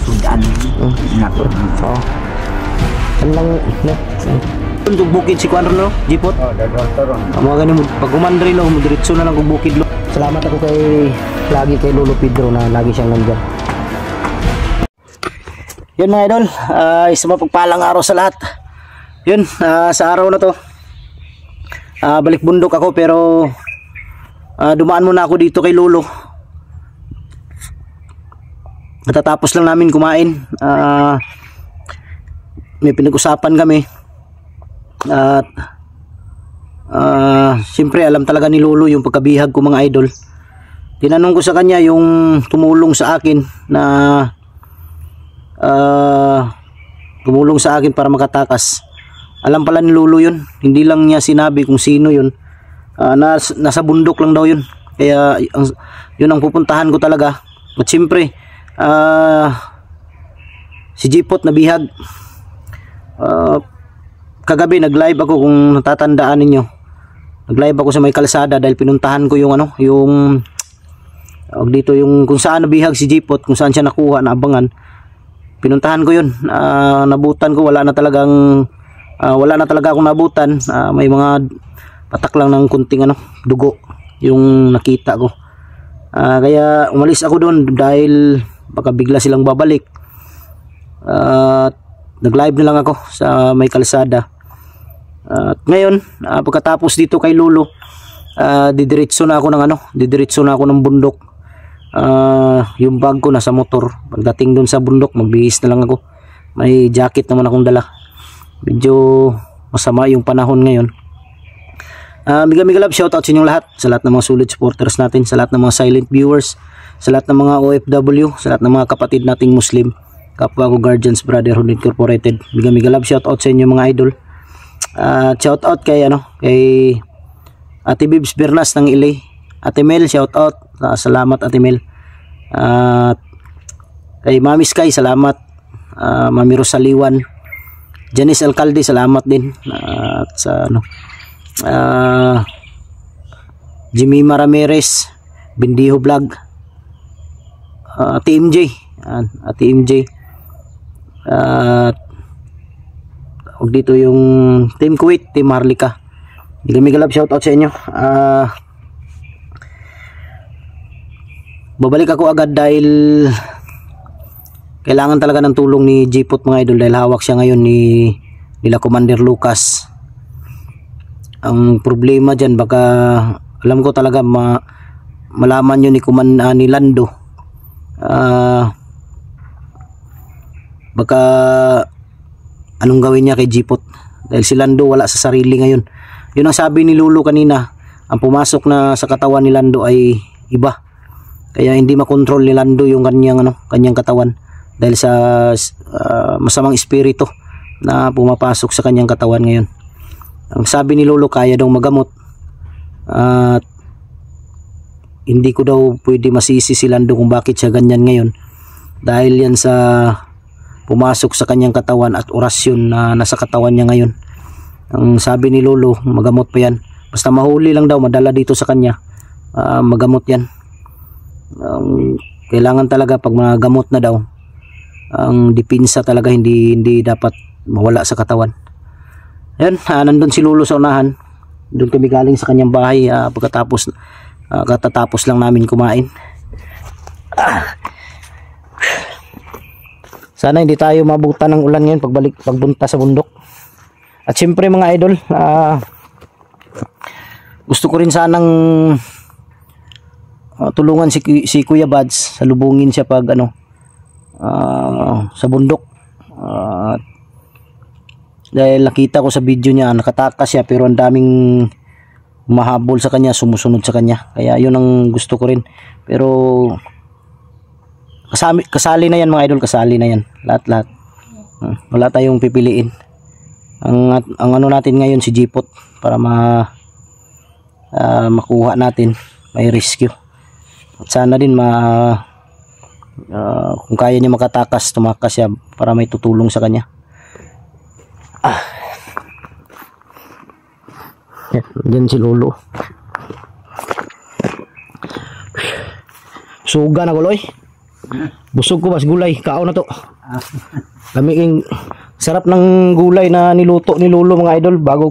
sudan. Nako. Oo. Ano lang, no? Untuk bukid si Kuan no, Jipot. Oh, dadon taron. Amo gani mo pag umandri lo, mo diretso na lang kog bukid lo. Salamat ako lagi kay Lolo Pedro na lagi siyang nandiyan. Yun mga idol, isa mapagpalang araw sa lahat. Yun, sa araw na to, balik bundok ako pero dumaan muna ako dito kay Lolo. Natatapos lang namin kumain. May pinag-usapan kami. At siyempre alam talaga ni Lolo yung pagkabihag ko mga idol. Tinanong ko sa kanya yung tumulong sa akin na tumulong sa akin para makatakas. Alam pala ni Lolo yun. Hindi lang niya sinabi kung sino yun. Nasa bundok lang daw yun. Kaya yun ang pupuntahan ko talaga. At siyempre si Jipot nabihag. Kagabi nag-live ako kung natatandaan ninyo. Nag-live ako sa may kalsada dahil pinuntahan ko yung dito yung kung saan nabihag si Jipot, kung saan siya nakuha na abangan. Pinuntahan ko yun. Nabutan ko, wala na talaga akong nabutan. May mga patak lang ng kunting dugo yung nakita ko. Kaya umalis ako doon dahil baka bigla silang babalik. Nag-live na lang ako sa may kalsada. Ngayon, pagkatapos dito kay Lolo, didiretso na ako ng bundok. Yung bag ko nasa motor. Pagdating dun sa bundok, magbihis na lang ako. May jacket naman akong dala. Medyo masama yung panahon ngayon. Miga love, shoutout sa inyong lahat. Sa lahat ng mga solid supporters natin, sa lahat ng mga silent viewers, sa lahat ng mga OFW, sa lahat ng mga kapatid nating Muslim, kapwa ko Guardians Brotherhood Incorporated. Miga love, shoutout sa inyo mga idol. Shoutout kay Ate Bibs Bernas ng Ilay. Ate Mel, shoutout. Salamat Ate Mel. Kay Mami Sky, salamat. Mami Rosaliwan, Janice Alcalde, salamat din. At sa Jimima Ramirez, Bindiho Vlog, Ate MJ, Ate MJ. Dito yung Team Kuwait, Team Harlika. Miga love, shoutout sa inyo. Babalik ako agad dahil kailangan talaga ng tulong ni Jipot mga idol, dahil hawak siya ngayon nila Commander Lucas. Ang problema dyan, baka alam ko talaga malaman yun ni Lando. Baka anong gawin niya kay Jipot, dahil si Lando wala sa sarili ngayon. Yun ang sabi ni Lolo kanina, ang pumasok na sa katawan ni Lando ay iba. Kaya hindi makontrol ni Lando yung kanyang katawan dahil sa masamang espiritu na pumapasok sa kanyang katawan ngayon. Ang sabi ni Lolo, kaya daw magamot. At hindi ko daw pwede masisi si Lando kung bakit siya ganyan ngayon, dahil yan sa pumasok sa kanyang katawan at orasyon na nasa katawan niya ngayon. Ang sabi ni Lolo, magamot pa yan. Basta mahuli lang daw, madala dito sa kanya, magamot yan. Kailangan talaga pag magamot na daw, ang dipinsa talaga hindi dapat mawala sa katawan. Ayan, nandun si Lolo sa unahan. Doon kami galing sa kanyang bahay katatapos lang namin kumain. Sana hindi tayo mabutan ng ulan ngayon pagbunta sa bundok. At siyempre mga idol, gusto ko rin sanang tulungan si Kuya Bads, salubungin siya pag sa bundok. Dahil nakita ko sa video niya, nakatakas siya pero ang daming mahabol sa kanya, sumusunod sa kanya. Kaya yun ang gusto ko rin. Pero kasali na yan mga idol, kasali na yan. Lahat. Wala tayong pipiliin. Ang natin ngayon si Jipot para makuha natin, may rescue. At sana din kung kaya niya makatakas, tumakas siya para may tutulong sa kanya. Yan si Lolo. Suga na guloy. Busog ko bas gulay, kao na to. Lamig sarap ng gulay na niluto ni Lolo mga idol bago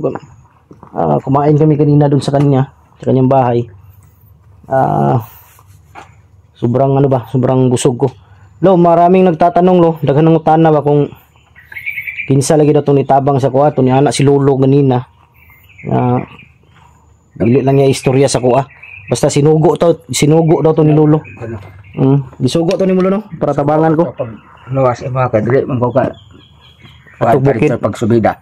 kumain kami kanina doon sa kanyang bahay. Sobrang ano ba, sobrang busog ko. Lo, maraming nagtatanong lo, daghan ng utana ba kung kinsa lagi daw to ni tabang sa kuha to ni anak si Lolo ganina. Dili lang niya istorya sa kuha. Basta sinugo daw to ni Lolo. Gisugo to ni Lolo no para tabangan ko. Luwas mga kadili man ko ka. Bukid pagsubida.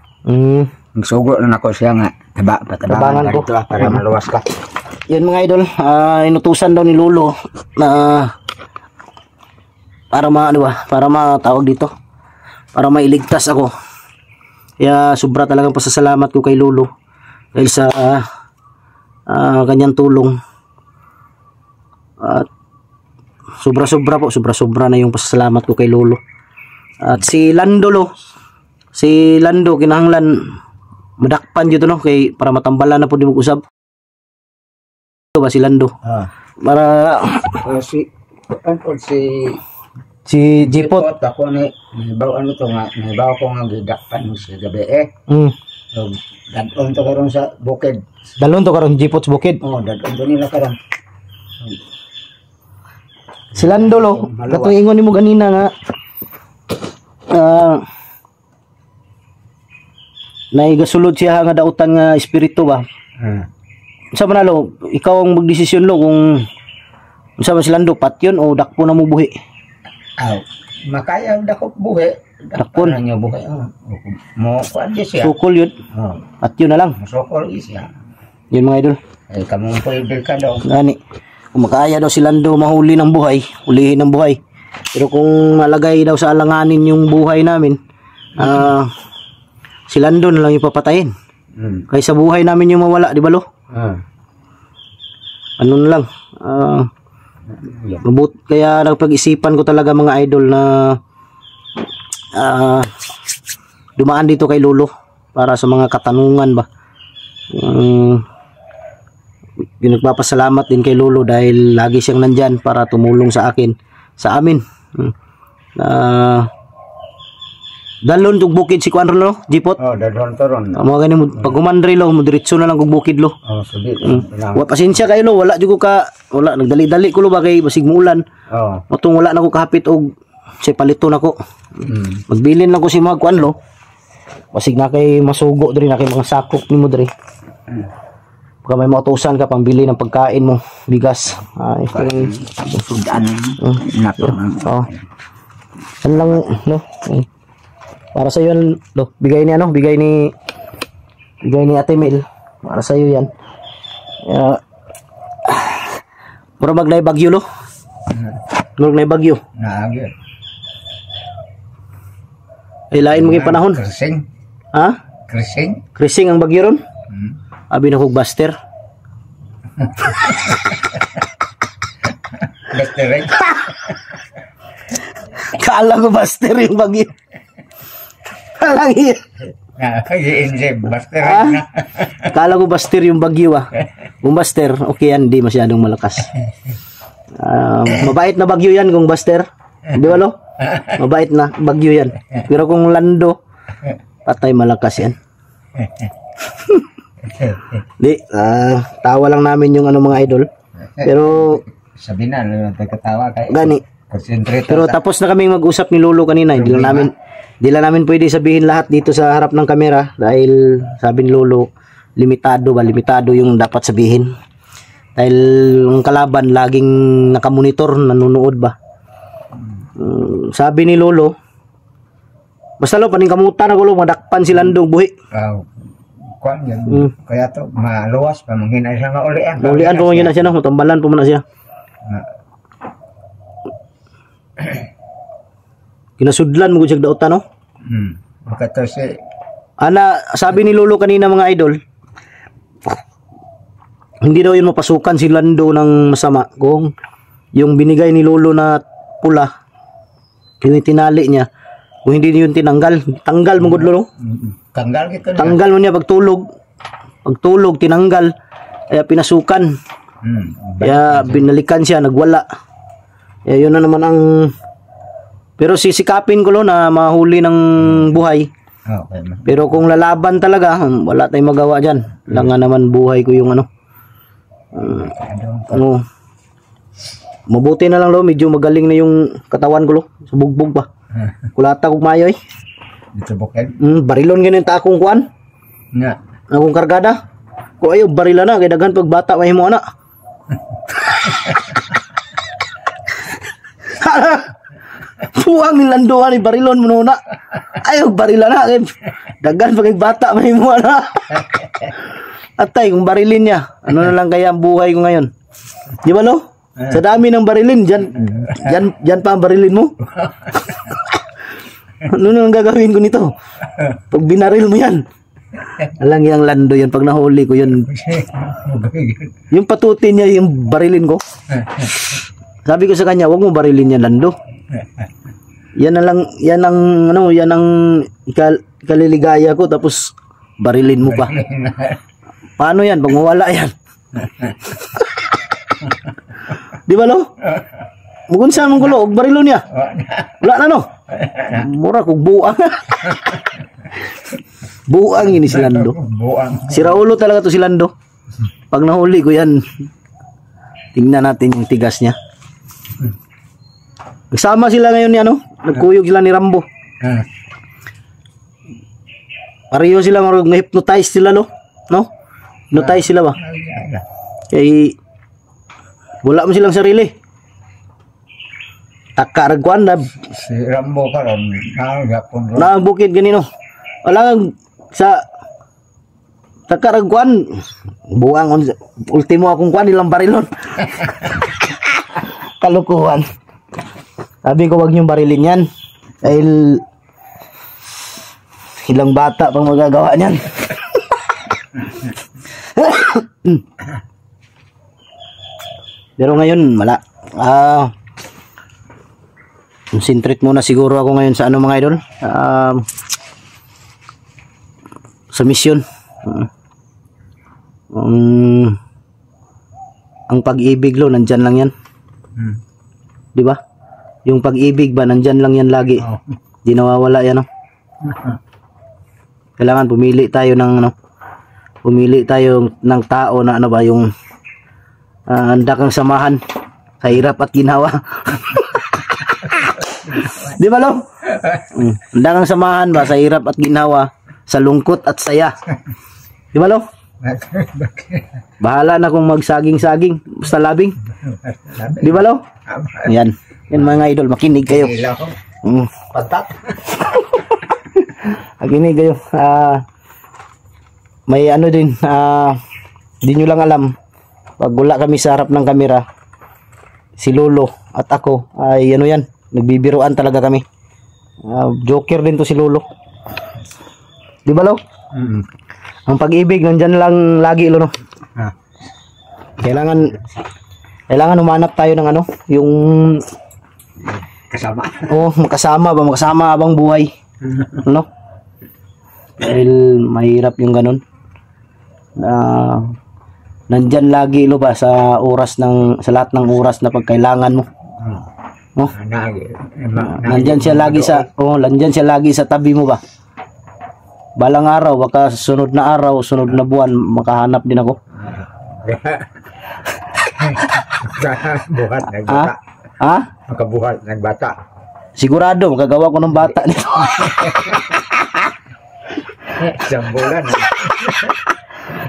Nagsugo na ako siya nga tabangan ko para maluwas ka. Yan mga idol, inutusan daw ni Lolo na para matawag dito. Para mailigtas ako. Kaya sobra talagang pasasalamat ko kay Lolo dahil sa kanyang tulong. At sobra na yung pasasalamat ko kay Lolo. At si Lando kinahanglan madakpan dito no kay para matambalan na po di mag-usab. Ba si Lando? Para si Jipot ako ni bawa ano to nga bawa ko nga gidakpan mo sa gabi so dadon to karon sa bukid. Dalon to karon Jipot sa bukid. Dadon to nila karon. Si Lando lo, katong ingon nimo ganina nga naigasulod siya nga dautan nga espiritu ba. Sa manalo, ikaw ang magdesisyon lo kung unsa man si Lando patyon o dakpo na mo buhi. Makaya dako buhi. Dakpon na niyo buhi. Mo kuan siya. Sukol yun. Patyon na lang. Sukol siya. Yun mga idol. Ay kamong pwede ka daw. Gani. Kung makaya daw si Lando mahuli ng buhay, hulihin ng buhay. Pero kung malagay daw sa alanganin yung buhay namin, si Lando na lang yung papatayin. Kaysa buhay namin yung mawala, di ba lo? Ano na lang. Kaya nagpag-isipan ko talaga mga idol na dumaan dito kay Lolo para sa mga katanungan ba. Nagpapasalamat din kay Lolo dahil lagi siyang nandyan para tumulong sa amin. Dalon tug bukid si Kuan lo, Jipot. Dalon to ron. Mga ganin pag humandri lo, mo diretso na lang kog bukid lo. Sulit. Wa pasensya kayo lo, wala jud ko wala nagdali-dali ko lo ba kay basig muulan. Motong wala na ko kahapit og say palito nako. Magbilin lang ko si mga Kuan lo. Basig na kay masugo diri na kay mga sakop nimo diri. Pagka may mautusan ka pambili ng pagkain mo, bigas. Sudan. Ano lang no? Para sa iyo lo, bigay ni Ate Mel. Para sa iyo yan. Puro maglay bagyo lo. Maglay bagyo. Naagyo. Ay lain mo kay panahon. Krising. Ha? Krising ang bagyo ron. Abi na kog Buster. Buster right? Kala ko Buster yung bagyo. Kala ko Buster right na. Kala ko Buster yung bagyo Kung Buster, okay yan, hindi masyadong malakas. Mabait na bagyo yan kung Buster. Di ba lo? Mabait na bagyo yan. Pero kung Lando, patay malakas yan. Di, tawa lang namin yung mga idol. Pero sabi na, nagkatawa kayo. Gani. Pero tapos na kaming mag-usap ni Lolo kanina. Hindi lang namin pwede sabihin lahat dito sa harap ng kamera dahil sabi ni Lolo, limitado yung dapat sabihin. Dahil ang kalaban laging nakamonitor, nanonood ba. Sabi ni Lolo, basta lo paningkamutan ako lo, madakpan si Landong buhi. Kuan yan. Kaya to maluwas pa manghinay siya nga ulian. Ulian po na siya no, matambalan po man siya. Kinasudlan mo gud siya dautan no. Makato si sabi ni Lolo kanina mga idol, hindi daw yun mapasukan si Lando ng masama kung yung binigay ni Lolo na pula, yung tinali niya, kung hindi yun tanggal mo gud Lolo. Tanggal mo niya pagtulog tinanggal, kaya pinasukan. Kaya binalikan siya, nagwala. Yun na naman ang... Pero sisikapin ko lo na mahuli ng buhay. Okay. Pero kung lalaban talaga, wala tayong magawa dyan. Lang nga naman buhay ko yung ano. Ano. Mabuti na lang lo, medyo magaling na yung katawan ko lo. Sa bugbog pa. Kulata kong mayo eh. Dito bukid. Barilon ganun ta akong kuan. Nga. Akong kargada. Kung ayaw, barila na. Kaya daghan pag bata, may mo na. Buwang nilanduan ni barilon mo na. Ayaw, barila na. Kaya daghan pag bata, may mo na. Atay, kung barilin niya, ano na lang kaya ang buhay ko ngayon? Di ba lo? Sa dami ng barilin, dyan pa ang barilin mo. Ano na ang gagawin ko nito? Pag binaril mo yan. Alang yung lando yan. Pag nahuli ko yun. Yung patutin niya yung barilin ko. Sabi ko sa kanya, wag mo barilin yan, lando. Yan na lang, yan ang ikaliligaya ko, tapos barilin mo pa. Paano yan? Pag mawala yan. Di ba lo? Mugun sa mong gulo, og barilo niya. Wala na no. Mura kog buang. Buang ini si Lando. Si Raulo talaga to si Lando. Pag nahuli ko yan, tingnan natin yung tigas niya. Nagsama sila ngayon ni ano, nagkuyog sila ni Rambo. Pareho sila marag na-hypnotize sila lo, no? Hypnotize sila ba? Kay wala mo silang sarili. Takaragwan na si Rambo karon nagapon na bukid ganino. Wala sa takaragwan buang ultimo akong kwan ilang barilon. Kalukuhan. Sabi ko wag niyong barilin yan. Dahil ilang bata pang magagawa niyan. Pero ngayon wala. Concentrate muna siguro ako ngayon sa ano mga idol. Sa mission. Ang pag-ibig lo nandyan lang yan. Di ba? Yung pag-ibig ba nandyan lang yan lagi. Di nawawala yan, no? Kailangan pumili tayo ng ano, pumili tayo ng tao na ano ba yung handa kang samahan sa hirap at ginawa. Di ba lo? Handa kang samahan ba sa hirap at ginawa, sa lungkot at saya. Di ba lo? Bahala na kung magsaging-saging, basta labing. Di ba lo? Yan. Yan mga idol, makinig kayo. Patak. Makinig kayo. May ano din, di nyo lang alam, pag wala kami sa harap ng kamera, si Lolo at ako, ay ano yan, nagbibiruan talaga kami. Joker din to si Lolo. Di ba lo? Ang pag-ibig nandyan lang lagi lo, no? Kailangan humanap tayo ng ano, yung kasama. Makasama abang buhay. Ano? Dahil mahirap yung ganun. Nandyan lagi lo ba sa lahat ng oras na pagkailangan mo. No? Nandyan siya lagi sa tabi mo ba? Balang araw, baka sunod na araw, sunod na buwan, makahanap din ako. Buhat nagbata. Makabuhat nagbata. Sigurado, magagawa ko ng bata nito. Isang bulan.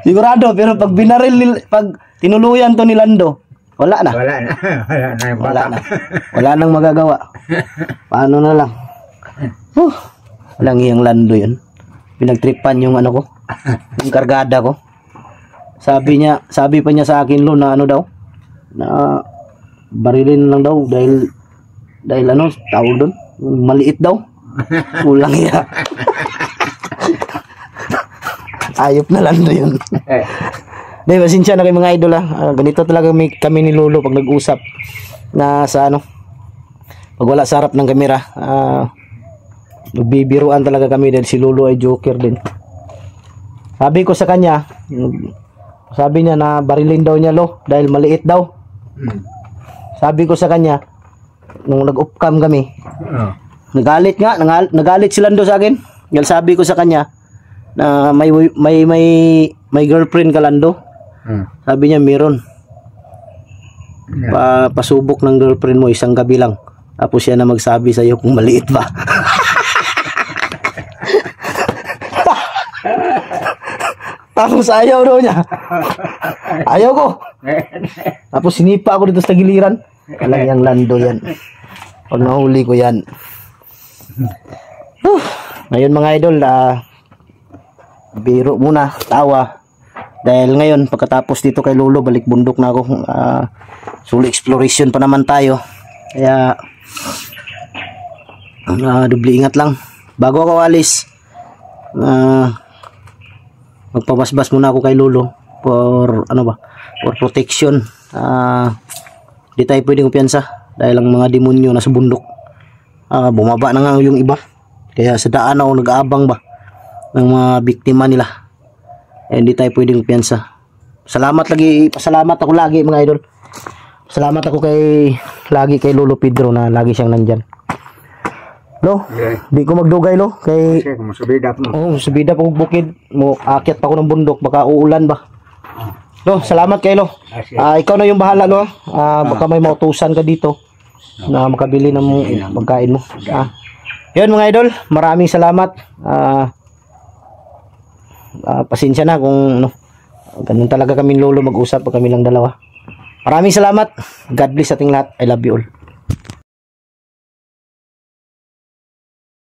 Sigurado, pero pag binaril, pag tinuluyan to ni Lando, wala na. Wala nang magagawa. Paano na lang? Walang iyang Lando yun. Pinagtripan yung ano ko, yung kargada ko. Sabi pa niya sa akin lo na ano daw, na barilin lang daw dahil ano, tawag doon, maliit daw. Kulang ya. Ayop na Lando yun. Dahil pasensya na kayo mga idol ganito talaga kami ni Lolo pag nag-usap na sa ano, pag wala sa harap ng kamera. Nagbibiruan talaga kami dahil si Lolo ay joker din. Sabi ko sa kanya, sabi niya na barilin daw niya lo dahil maliit daw. Sabi ko sa kanya, nung nag-off cam kami, Oh. nagalit nga, nagalit si Lando sa akin. Dahil sabi ko sa kanya na may girlfriend ka, Lando. Sabi niya meron. Pasubok ng girlfriend mo isang gabi lang. Tapos siya na magsabi sa iyo kung maliit ba. Tapos ayaw daw niya. Ayaw ko. Tapos sinipa ako dito sa giliran. Alang yang Lando yan. Pag nahuli ko yan. Ngayon mga idol, biro muna, tawa. Dahil ngayon, pagkatapos dito kay Lolo, balik bundok na ako. Solo exploration pa naman tayo. Kaya, dubli ingat lang. Bago ako alis, magpabasbas muna ako kay Lolo for for protection. Di tayo pwedeng kumpiyansa dahil ang mga demonyo nasa bundok. Bumaba na nga yung iba, kaya sa daan ako nag-aabang ba ng mga biktima nila. Hindi tayo pwedeng kumpiyansa. Pasalamat ako lagi mga idol. Salamat ako lagi kay Lolo Pedro na lagi siyang nandyan. Lo, di ko magdugay lo kay Masubida po. subida pa kong bukid mo, akyat pa ko ng bundok, baka uulan ba. Lo, salamat kay Lo. Ikaw na yung bahala lo. Baka may mautusan ka dito na makabili ng pagkain mo. Yun mga idol, maraming salamat. Pasensya na kung ganun talaga kami Lolo mag-usap pag kami lang dalawa. Maraming salamat. God bless ating lahat. I love you all.